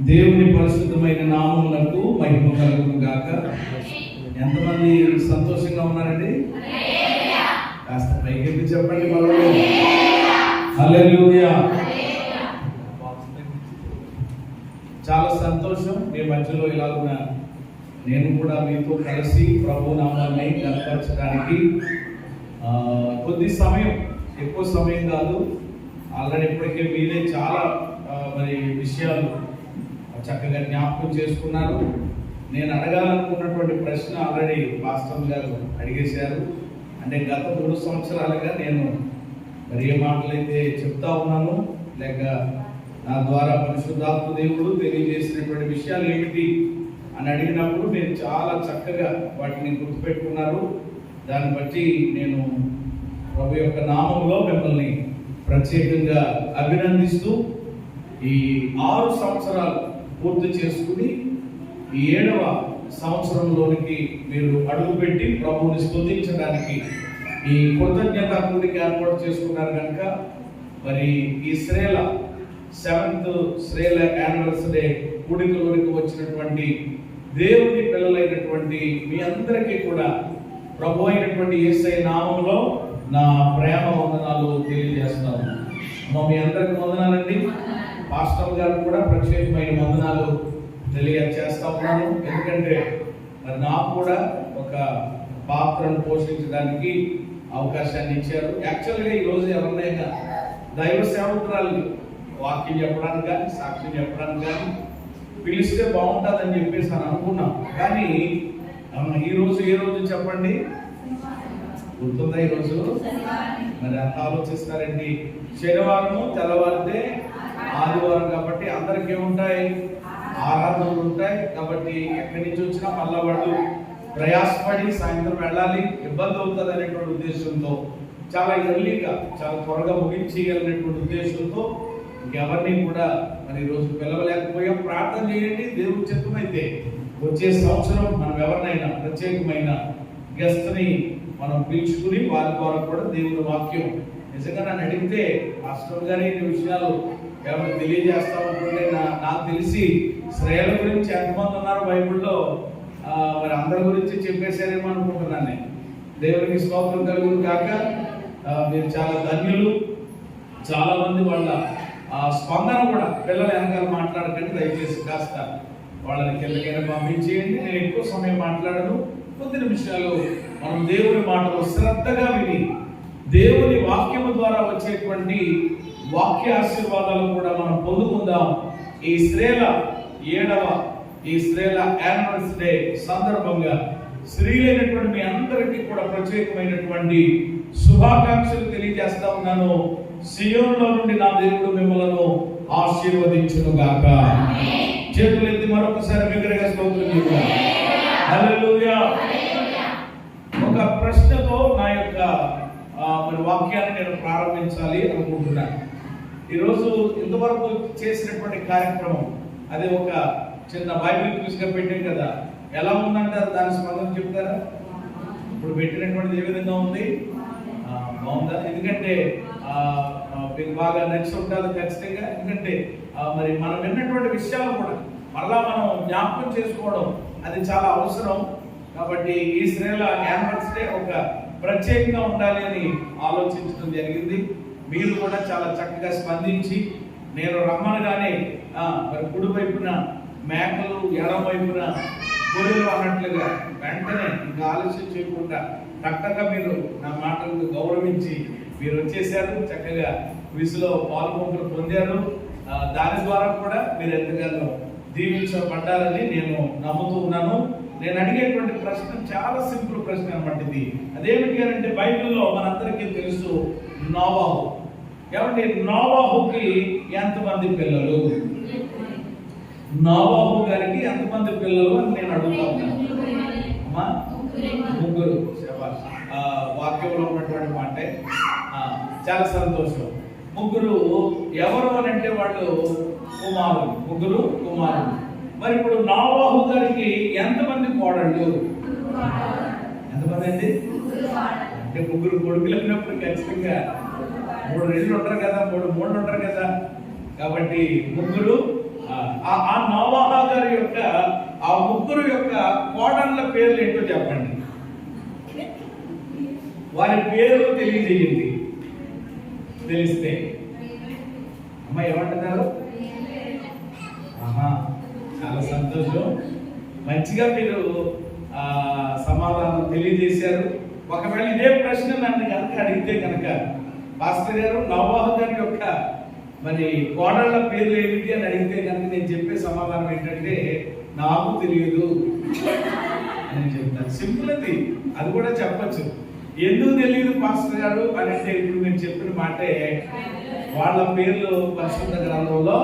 దేవుని పరిశుద్ధమైన నామములకు మహిమ కలుగును గాక. ఎంతమంది సంతోషంగా ఉన్నారండి? కాస్త పైకి చెప్పండి. హల్లెలూయా. చాలా సంతోషం మీ మధ్యలో ఇలాగున్న నేను కూడా మీతో కలిసి ప్రభు నామాన్ని కనపరచడానికి కొద్ది సమయం, ఎక్కువ సమయం కాదు, ఆల్రెడీ ఇప్పటికే మీరే చాలా మరి విషయాలు చక్కగా జ్ఞాపకం చేసుకున్నారు. నేను అడగాలనుకున్నటువంటి ప్రశ్న ఆల్రెడీ పాస్టర్ గారు అడిగేశారు. అంటే గత 3 సంవత్సరాలుగా నేను మరి ఏ మాటలైతే చెప్తా ఉన్నాను, లేక నా ద్వారా పరిశుద్ధాత్మ దేవుడు తెలియజేసినటువంటి విషయాలు ఏమిటి అని అడిగినప్పుడు నేను చాలా చక్కగా వాటిని గుర్తుపెట్టుకున్నారు. దాన్ని బట్టి నేను ప్రభు యొక్క నామంలో మిమ్మల్ని ప్రత్యేకంగా అభినందిస్తూ ఈ 6 సంవత్సరాలు పూర్తి చేసుకుని ఈ 7వ సంవత్సరంలోనికి మీరు అడుగుపెట్టి ప్రభువుని స్తుతించడానికి ఈ కృతజ్ఞత కూడిక ఏర్పాటు చేసుకున్నారు కనుక మరి ఈ శ్రేల 7th శ్రేల యానివర్సరీ కూడికలోనికి వచ్చినటువంటి దేవుని పిల్లలైనటువంటి మీ అందరికీ కూడా ప్రభు అయినటువంటి యేసయ్య నామంలో నా ప్రేమ వందనాలు తెలియజేస్తాను. మీ అందరికి వందనాలండి. పాస్టర్ గారు కూడా ప్రత్యేకమైన వందనాలు తెలియజేస్తా ఉన్నాను. ఎందుకంటే మరి నాకు కూడా ఒక పాత్రను పోషించడానికి అవకాశాన్ని ఇచ్చారు. యాక్చువల్గా ఈరోజు ఎవరినైనా దైవ సేవకురాలు వాక్యం చెప్పడానికి కానీ సాక్ష్యం చెప్పడానికి కానీ పిలిస్తే బాగుంటుందని చెప్పేసి అని అనుకున్నాం. కానీ ఈరోజు ఏ రోజు చెప్పండి? గుర్తుందా? ఈరోజు మరి అంత ఆలోచిస్తారండి. శనివారము తెల్లవారితే ఆదివారం కాబట్టి అందరికి ఏముంటాయి? ఆరాధనలు ఉంటాయి. కాబట్టి ఎక్కడి నుంచి వచ్చినా మళ్ళా వాళ్ళు ప్రయాసపడి సాయంత్రం వెళ్ళాలి, ఇబ్బంది అవుతుంది అనేటువంటి ఉద్దేశంతో చాలా ఎర్లీగా చాలా త్వరగా ముగించేయాలనేటువంటి ఉద్దేశంతో ఇంకెవరిని కూడా మరి ఈరోజు పిలవలేకపోయాం. ప్రార్థన చేయండి. దేవుడి చిత్తమైతే వచ్చే సంవత్సరం మనం ఎవరినైనా ప్రత్యేకమైన గెస్ట్ని మనం పిలుచుకుని వారి ద్వారా కూడా దేవుని వాక్యం నిజంగా నన్ను అడిగితే పాస్టర్ గారి విషయాలు ఎవరు తెలియజేస్తా ఉంటుంటే నాకు తెలిసి శ్రేయల గురించి ఎంతమంది ఉన్నారు బైబిల్లో, మరి అందరి గురించి చెప్పేశారేమో అనుకుంటున్నాను నేను. దేవునికి స్తోత్రం కలుగును కాక. మీరు చాలా ధన్యులు. చాలా మంది వాళ్ళ స్పందన కూడా పిల్లలు వెనకాల మాట్లాడకండి దయచేసి, కాస్త వాళ్ళని కిందకైనా పంపించేయండి. నేను ఎక్కువ సమయం మాట్లాడను. కొద్ది నిమిషాలు మనం దేవుని మాటలు శ్రద్ధగా విని దేవుని వాక్యము ద్వారా వచ్చేటువంటి వాక్య ఆశీర్వాదాలు కూడా మనం పొందుకుందాం. ఈ శ్రేల 7వ యానివర్సరీ సందర్భంగా స్త్రీలైనటువంటి మీ అందరికీ కూడా ప్రత్యేకమైనటువంటి శుభాకాంక్షలు తెలియజేస్తా ఉన్నాను. సియోనులో నుండి నా దేవుడు మిమ్మల్ని ఆశీర్వదించును గాక. చేతులు ఎత్తి మరొకసారి బిగ్గరగా స్తోత్రం చేద్దాం. హల్లెలూయా. ఒక ప్రశ్నతో నా యొక్క మరి వాక్యాన్ని నేను ప్రారంభించాలి అనుకుంటున్నాను. ఈరోజు ఇంతవరకు చేసినటువంటి కార్యక్రమం అది ఒక చిన్న బైబిల్ క్విజ్గా పెట్టాం కదా. ఎలా ఉందంటారు? దాని స్పందన చెప్తారా? ఇప్పుడు పెట్టినటువంటిది ఏ విధంగా ఉంది? బాగుందా? ఎందుకంటే మీకు బాగా నచ్చి ఉంటుంది ఖచ్చితంగా. ఎందుకంటే మరి మనం విన్నటువంటి విషయాలు కూడా మళ్ళా మనం జ్ఞాపకం చేసుకోవడం అది చాలా అవసరం. కాబట్టి ఈ శ్రేల యానివర్సరీ ఒక ప్రత్యేకంగా ఉండాలి అని ఆలోచించడం జరిగింది. మీరు కూడా చాలా చక్కగా స్పందించి నేను రమ్మనగానే మరి కుడి వైపున మేకలు, ఎడం వైపున గొర్రెలు అన్నట్లుగా వెంటనే ఇంకా ఆలస్యం చేయకుండా చక్కగా మీరు నా మాటలకు గౌరవించి మీరు వచ్చేసారు. చక్కగా క్విజ్లో పాల్గొంటూ పొందారు. దాని ద్వారా కూడా మీరు ఎంతగానో దీవించబడ్డారని నేను నమ్ముతూ ఉన్నాను. నేను అడిగేటువంటి ప్రశ్న చాలా సింపుల్ ప్రశ్న అన్నమాట ఇది. అదేమిటి అంటే బైబిల్లో మనందరికీ తెలుసు నోవాహు. ఏమంటే నోవాహుకి ఎంతమంది పిల్లలు? నోవాహు గారికి ఎంతమంది పిల్లలు అని నేను అడుగుతా ఉన్నాను. అమ్మా, 3. వాక్యంలో ఉన్నటువంటి మాట చాలా సంతోషం. 3 ఎవరు అని అంటే వాళ్ళు కుమారులు, 3 కుమారులు. మరి ఇప్పుడు నోవాహు గారికి ఎంతమంది కోడళ్ళు? ఎంతమంది అండి? అంటే ముగ్గురు కొడుకులు ఉన్నప్పుడు ఖచ్చితంగా 3 రెళ్ళు ఉంటారు కదా, 3 మూడు ఉంటారు కదా. కాబట్టి ముగ్గురు. ఆ నోవాహు గారి యొక్క ఆ ముగ్గురు యొక్క కోడళ్ళ పేర్లు ఏంటో చెప్పండి. వారి పేర్లు తెలియజేయండి. తెలిస్తే అమ్మ ఏమంటున్నారు? చాలా సంతోషం. మంచిగా మీరు సమాధానం తెలియజేశారు. ఒకవేళ ఇదే ప్రశ్న నన్ను కనుక అడిగితే కనుక, పాస్టర్ గారు నోవాహు గారి యొక్క మరి కోడళ్ళ పేర్లు ఏమిటి అని అడిగితే కనుక నేను చెప్పే సమాధానం ఏంటంటే నాకు తెలియదు అని చెప్తాను. సింపుల్ అది కూడా చెప్పచ్చు. ఎందుకు తెలియదు పాస్టర్ గారు అని అంటే, ఇప్పుడు మీరు చెప్పిన మాటే వాళ్ళ పేర్లు పరిశుద్ధ గ్రంథంలో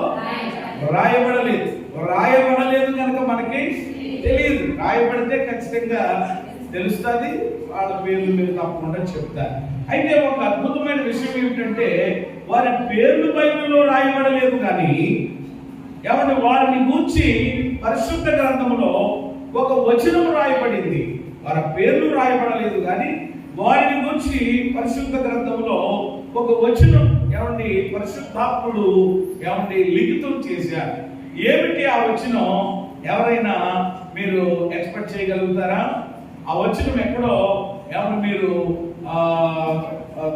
రాయబడలేదు కనుక మనకి తెలియదు. రాయబడితే ఖచ్చితంగా తెలుస్తుంది. వాళ్ళ పేర్లు మీరు తప్పకుండా చెప్తారు. అయితే ఒక అద్భుతమైన విషయం ఏమిటంటే, వారి పేర్లు బైబిల్లో రాయబడలేదు కానీ ఎవరి వారిని గూర్చి పరిశుద్ధ గ్రంథంలో ఒక వచనం రాయబడింది. వారి పేర్లు రాయబడలేదు కానీ వారిని గురించి పరిశుద్ధ గ్రంథంలో ఒక వచనం ఏమండి పరిశుద్ధాత్ముడు ఏమండి లిఖితం చేశారు. ఏమిటి ఆ వచనం? ఎవరైనా మీరు ఎక్స్పెక్ట్ చేయగలుగుతారా? ఆ వచనం ఎక్కడో ఏమన్నా మీరు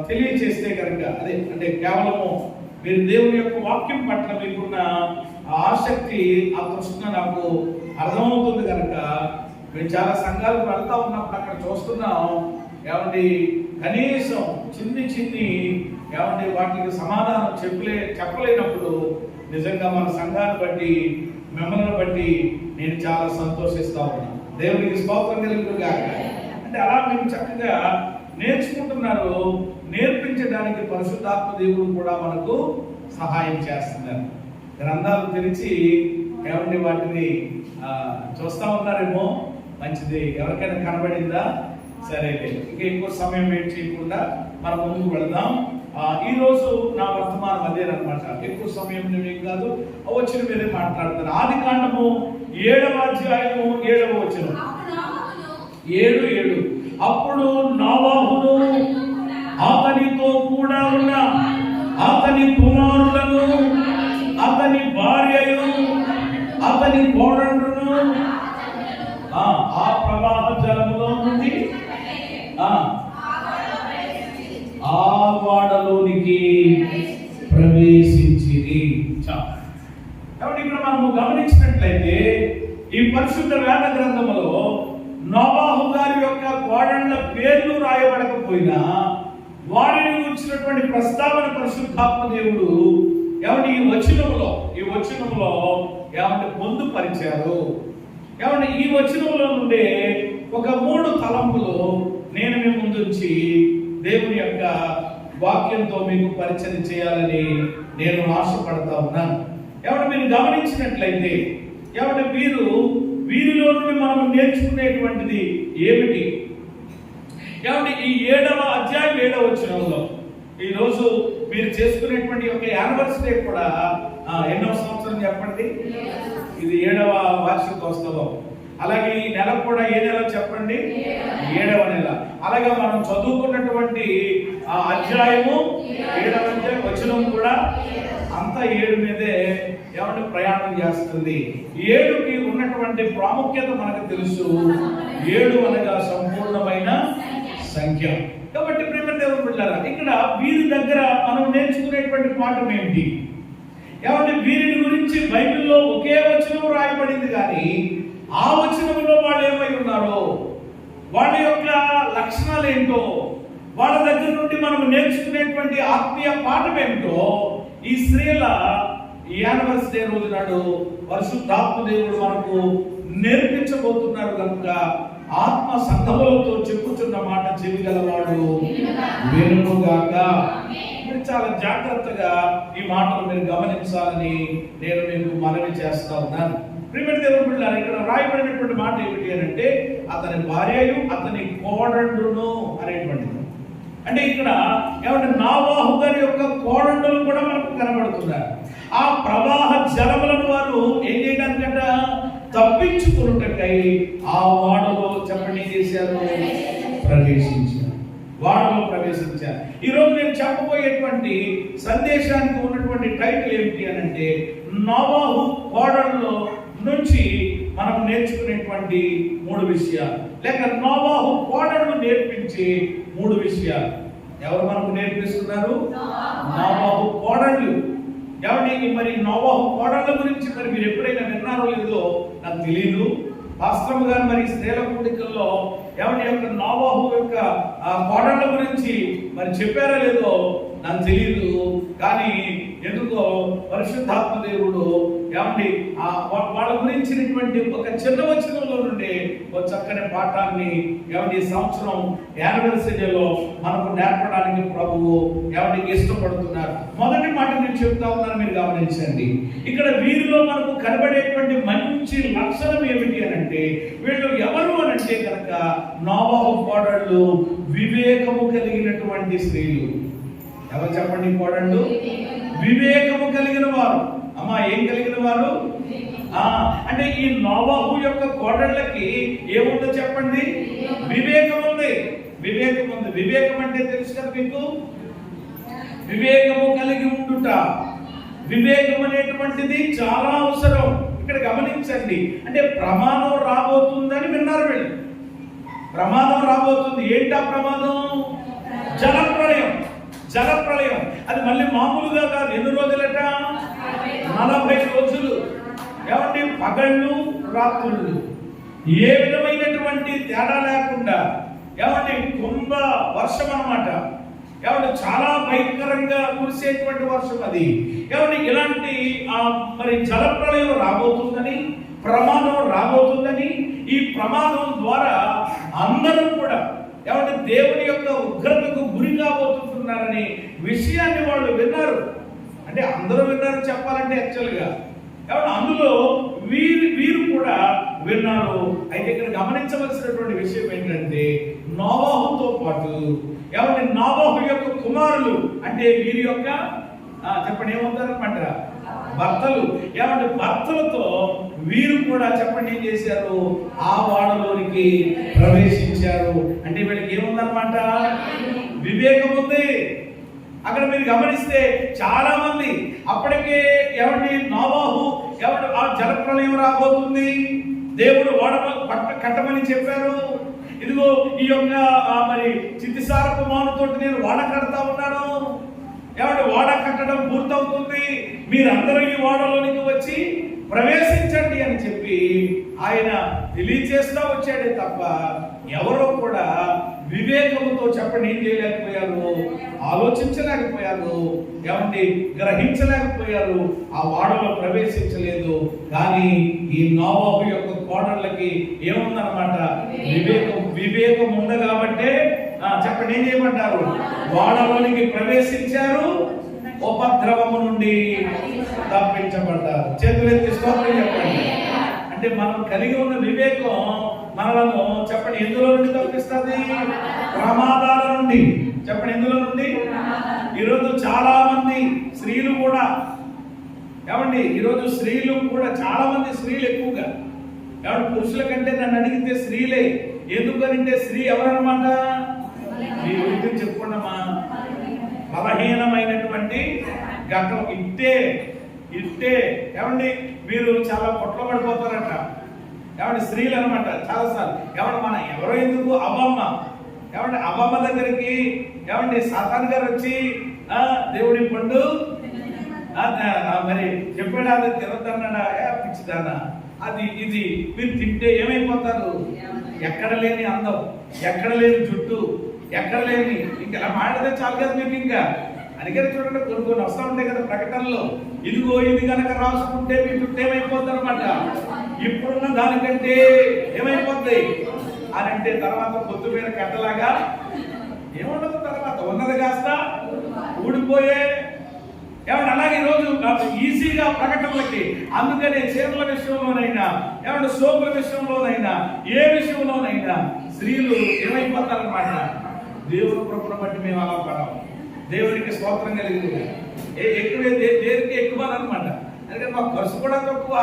తెలియచేస్తే కనుక, అదే అంటే కేవలము మీరు దేవుని యొక్క వాక్యం పట్ల మీకున్న ఆసక్తి, ఆ ప్రశ్న నాకు అర్థమవుతుంది కనుక, మేము చాలా సంఘాలకు వెళ్తా ఉన్నప్పుడు అక్కడ చూస్తున్నాం ఏమండి కనీసం చిన్ని ఏమండి వాటికి సమాధానం చెప్పలేనప్పుడు నిజంగా మన సంఘాన్ని బట్టి మిమ్మల్ని బట్టి నేను చాలా సంతోషిస్తా ఉన్నాను. దేవునికి స్తోత్రం కలుగుగాక. అంటే అలా మీరు చక్కగా నేర్చుకుంటున్నారు. నేర్పించడానికి పరిశుద్ధాత్మ దేవుడు కూడా మనకు సహాయం చేస్తున్నారు. గ్రంథాలు తెరిచి ఏమండి వాటిని చూస్తా ఉన్నారేమో. మంచిది. ఎవరికైనా కనబడిందా? సరే, ఇంకా ఎక్కువ సమయం వెయిట్ చేయకుండా మనం ముందుకు వెళదాం. ఈ రోజు నా వర్తమానం అదేనమాట. ఎక్కువ సమయం ఏం కాదు, వచ్చిన మీరే మాట్లాడతాను. ఆదికాండము 7వ అధ్యాయము 7వ వచనం. 7:7 అప్పుడు నోవాహును అతనితో కూడా ఉన్న అతని కుమారులను అతని భార్యను అతని కోడళ్ళను ఆ ప్రవాహ జలములో నుండి ఆ వాడలోనికి ప్రవేశించింది. కాబట్టి ఇక్కడ మనము గమనించినట్లయితే ఈ పరిశుద్ధ వేద గ్రంథములో నోవాహు గారి యొక్క కోడళ్ళ పేర్లు రాయబడకపోయినా వారిని గురించినటువంటి ప్రస్తావన పరిశుద్ధాత్మ దేవుడు ఏమంటే ఈ వచనంలో ఏమంటే పొందుపరిచారు. ఏమంటే ఈ వచనంలో నుండే ఒక 3 తలంపులు నేను మీ ముందుంచి దేవుని యొక్క వాక్యంతో మీకు పరిచయం చేయాలని నేను ఆశపడతా ఉన్నాను. ఏమంటే మీరు గమనించినట్లయితే ఏమంటే వీరిలో నుండి మనం నేర్చుకునేటువంటిది ఏమిటి? ఏమంటే ఈ 7వ అధ్యాయం 7వ వచనంలో ఈరోజు మీరు చేసుకునేటువంటి యొక్క యానివర్సరీ కూడా ఎన్నో సంవత్సరం చెప్పండి? ఇది 7వ వార్షికోత్సవం. అలాగే ఈ నెల కూడా ఏ నెల చెప్పండి? 7వ నెల. అలాగే మనం చదువుకున్నటువంటి అధ్యాయము 7వ అధ్యాయం వచనం కూడా అంతా 7 మీదే ఏమంటే ప్రయాణం చేస్తుంది. 7కి ఉన్నటువంటి ప్రాముఖ్యత మనకు తెలుసు. 7 అనగా సంపూర్ణమైన సంఖ్య. కాబట్టి ప్రియమైన దేవుని బిడ్డలారా, ఇక్కడ వీరి దగ్గర మనం నేర్చుకునేటువంటి పాఠం ఏమిటి? ఏమంటే వీరిని గురించి బైబిల్లో ఒకే వచనం రాయబడింది కానీ ఆ వచనంలో వాళ్ళు ఏమై ఉన్నారో, వాళ్ళ యొక్క లక్షణాలు ఏంటో, వాళ్ళ దగ్గర నుండి మనం నేర్చుకునేటువంటి ఆత్మీయ పాఠం ఏమిటో ఈ స్త్రీల యానివర్సరీ రోజు నాడు పరిశుద్ధాత్మ దేవుడు మనకు నేర్పించబోతున్నారు కనుక ఆత్మ సంఘములతో చెప్పుచున్న మాట చెవిగలవాడు వినుగాక. మీరు చాలా జాగ్రత్తగా ఈ మాటలు మీరు గమనించాలని నేను మీకు మనవి చేస్తా ఉన్నాను. ప్రియమైన దేవుని బిడ్డలారా, ఇక్కడ రాయబడినటువంటి మాట ఏమిటి అని అంటే అతని భార్యయు అతని కోడళ్ళును అనేటువంటిది. అంటే ఇక్కడ ఏమంటే నోవాహు గారి యొక్క కోడళ్ళు కూడా మనకు కనబడుతున్నారు. ఆ ప్రవాహ జలములను వారు ఏం చేయడానికంట తప్పించుకున్నటకై ఆ వాడలో చెప్పండి ఏం చేశారు? ప్రవేశించారు. వాడలో ప్రవేశించారు. ఈరోజు నేను చెప్పబోయేటువంటి సందేశానికి ఉన్నటువంటి టైటిల్ ఏమిటి అని అంటే, నోవహు ఓడల్లో నుంచి మనం నేర్చుకునేటువంటి 3 విషయాలు, లేక నోవహు ఓడలను నేర్పించే 3 విషయాలు. ఎవరు మనకు నేర్పిస్తున్నారు? నోవహు ఓడలు. ఎవరి మరి నోవహు ఓడల గురించి మరి మీరు ఎప్పుడైనా విన్నారో లేదో నాకు తెలియదు. పాస్టర్ గారు మరి స్త్రీల కూడికల్లో ఎవరి యొక్క నోవహు యొక్క ఓడల గురించి మరి చెప్పారో లేదో నాకు తెలియదు. కానీ ఎందుకో పరిశుద్ధాత్మ దేవుడు ఏమండి వాళ్ళ గురించినటువంటి ఒక చిన్న వచనంలో నుండి ఒక చక్కని పాఠాన్ని ఏమండి సంవత్సరం యానివర్సరీలో మనకు నేర్పడానికి ప్రభువు ఏమండి ఇష్టపడుతున్నారు. మొదటి మాట నేను చెప్తా ఉన్నాను, మీరు గమనించండి. ఇక్కడ వీరిలో మనకు కనబడేటువంటి మంచి లక్షణం ఏమిటి అని అంటే, వీళ్ళు ఎవరు అని అంటే కనుక నోవహు కోడళ్ళు వివేకము కలిగినటువంటి స్త్రీలు. ఎవరు చెప్పండి? కోడళ్ళు వివేకము కలిగిన వారు. అమ్మా, ఏం కలిగిన వారు? అంటే ఈ నోవహు యొక్క కోడళ్ళకి ఏముందో చెప్పండి? వివేకం ఉంది. వివేకం ఉంది. వివేకం అంటే తెలుసు కదా మీకు? వివేకము కలిగి ఉండుట. వివేకం అనేటువంటిది చాలా అవసరం. ఇక్కడ గమనించండి. అంటే ప్రమాదం రాబోతుందని విన్నారు వీళ్ళు. ప్రమాదం రాబోతుంది. ఏంటా ప్రమాదం? జలప్రళయం. జలప్రళయం. అది మళ్ళీ మామూలుగా కాదు. ఎన్ని రోజులట? 40 రోజులు. ఏమండి? పగళ్ళు రాత్రులు ఏ విధమైనటువంటి తేడా లేకుండా ఏమండి కుంభ వర్షం అన్నమాట. ఏమంటే చాలా భయంకరంగా కురిసేటువంటి వర్షం అది. ఏమంటే ఇలాంటి మరి జలప్రళయం రాబోతుందని, ప్రమాదం రాబోతుందని, ఈ ప్రమాదం ద్వారా అందరూ కూడా ఏమంటే దేవుని యొక్క ఉగ్రతకు గురి కాబోతున్నారని విషయాన్ని వాళ్ళు విన్నారు. అంటే అందరూ విన్నారు చెప్పాలంటే యాక్చువల్గా. కాబట్టి అందులో వీరు కూడా విన్నారు. అయితే ఇక్కడ గమనించవలసినటువంటి విషయం ఏంటంటే, నోవహుతో పాటు ఏమంటే నోవహు యొక్క కుమారులు, అంటే వీరి యొక్క చెప్పండి ఏమవుతారనమాట? భర్తలు. ఏమంటే భర్తలతో వీరు కూడా చెప్పండి ఏం చేశారు? ఆ వాడలోనికి ప్రవేశించారు. అంటే వీళ్ళకి ఏముందనమాట? వివేకం ఉంది. అక్కడ మీరు గమనిస్తే చాలా మంది అప్పటికే ఏమండి నోవహు ఎవరు ఆ జలప్రళయం రాబోతుంది, దేవుడు వాడ కట్టమని చెప్పారు. ఇదిగో ఈ యొక్క మరి చిత్తిసారపు మానుతోటి నేను వాడ కడతా ఉన్నాను. ఏమంటే వాడ కట్టడం పూర్తవుతుంది, మీరందరూ ఈ వాడలోనికి వచ్చి ప్రవేశించండి అని చెప్పి ఆయన తెలియజేస్తా వచ్చాడే తప్ప ఎవరో కూడా వివేకముతో చెప్పండి ఏం చేయలేకపోయారు? ఆలోచించలేకపోయారు. ఏమంటే గ్రహించలేకపోయారు. ఆ వాడలో ప్రవేశించలేదు. కానీ ఈ నోవహు యొక్క కోడళ్ళకి ఏముందన్నమాట? వివేకం ఉంది కాబట్టే చెప్పండి ఏం చేయమంటారు? వాడలోనికి ప్రవేశించారు, ఉపద్రవము నుండి తప్పించబడ్డారు. చేతులెత్తి స్తోత్రం చెప్పండి. అంటే మనం కలిగి ఉన్న వివేకం మనలను చెప్పండి ఎందులో నుండి తప్పిస్తుంది? ప్రమాదాల నుండి. చెప్పండి ఎందులో నుండి? ఈరోజు చాలా మంది స్త్రీలు కూడా ఏమండి, ఈరోజు స్త్రీలు కూడా చాలా మంది స్త్రీలు ఎక్కువగా ఏమంటే పురుషుల కంటే నన్ను అడిగితే స్త్రీలే. ఎందుకనంటే స్త్రీ ఎవరన్నమాట? మీ గురించి చెప్పుకున్నామా? బలహీనమైనటువంటి ఘటన. ఇట్టే ఏమండి మీరు చాలా పొట్ల పడిపోతారట. ఏమంటే స్త్రీలు అనమాట చాలాసార్లు. ఏమంటే మన ఎవరో ఎందుకు అవ్వమ్మ, ఏమంటే అవ్వమ్మ దగ్గరికి ఏమంటే సాతాన్ గారు వచ్చి దేవుడి పండు మరి చెప్పాడు, అది తినద్దన్నాడా? పిచ్చిదానా అది ఇది మీరు తింటే ఏమైపోతారు? ఎక్కడ లేని అందం, ఎక్కడ లేని జుట్టు, ఎక్కడ లేని ఇంకా మాట్లాడితే చాలు కదా మీకు. ఇంకా అందుకని చూడండి కొన్ని వస్తూ ఉంటాయి కదా ప్రకటనలో, ఇదిగో ఇది కనుక రాసుకుంటే మీ జుట్టు ఏమైపోతుంది అనమాట, ఇప్పుడున్న దానికంటే ఏమైపోద్ది అని అంటే తర్వాత పొద్దు మీద కట్టలాగా ఏముండదు, తర్వాత ఉన్నది కాస్త ఊడిపోయే. ఏమంటే అలాగే ఈరోజు ఈజీగా ప్రకటనలకి, అందుకనే చీరల విషయంలోనైనా ఏమంటే సోపుల విషయంలోనైనా ఏ విషయంలోనైనా స్త్రీలు ఏమైపోతారనమాట. దేవుని కృపను బట్టి మేము అలా పడాం. దేవునికి స్తోత్రం కలిగింది. ఎక్కువే దేనికి ఎక్కువ అనమాట. అందుకని మాకు ఖర్చు కూడా తక్కువ.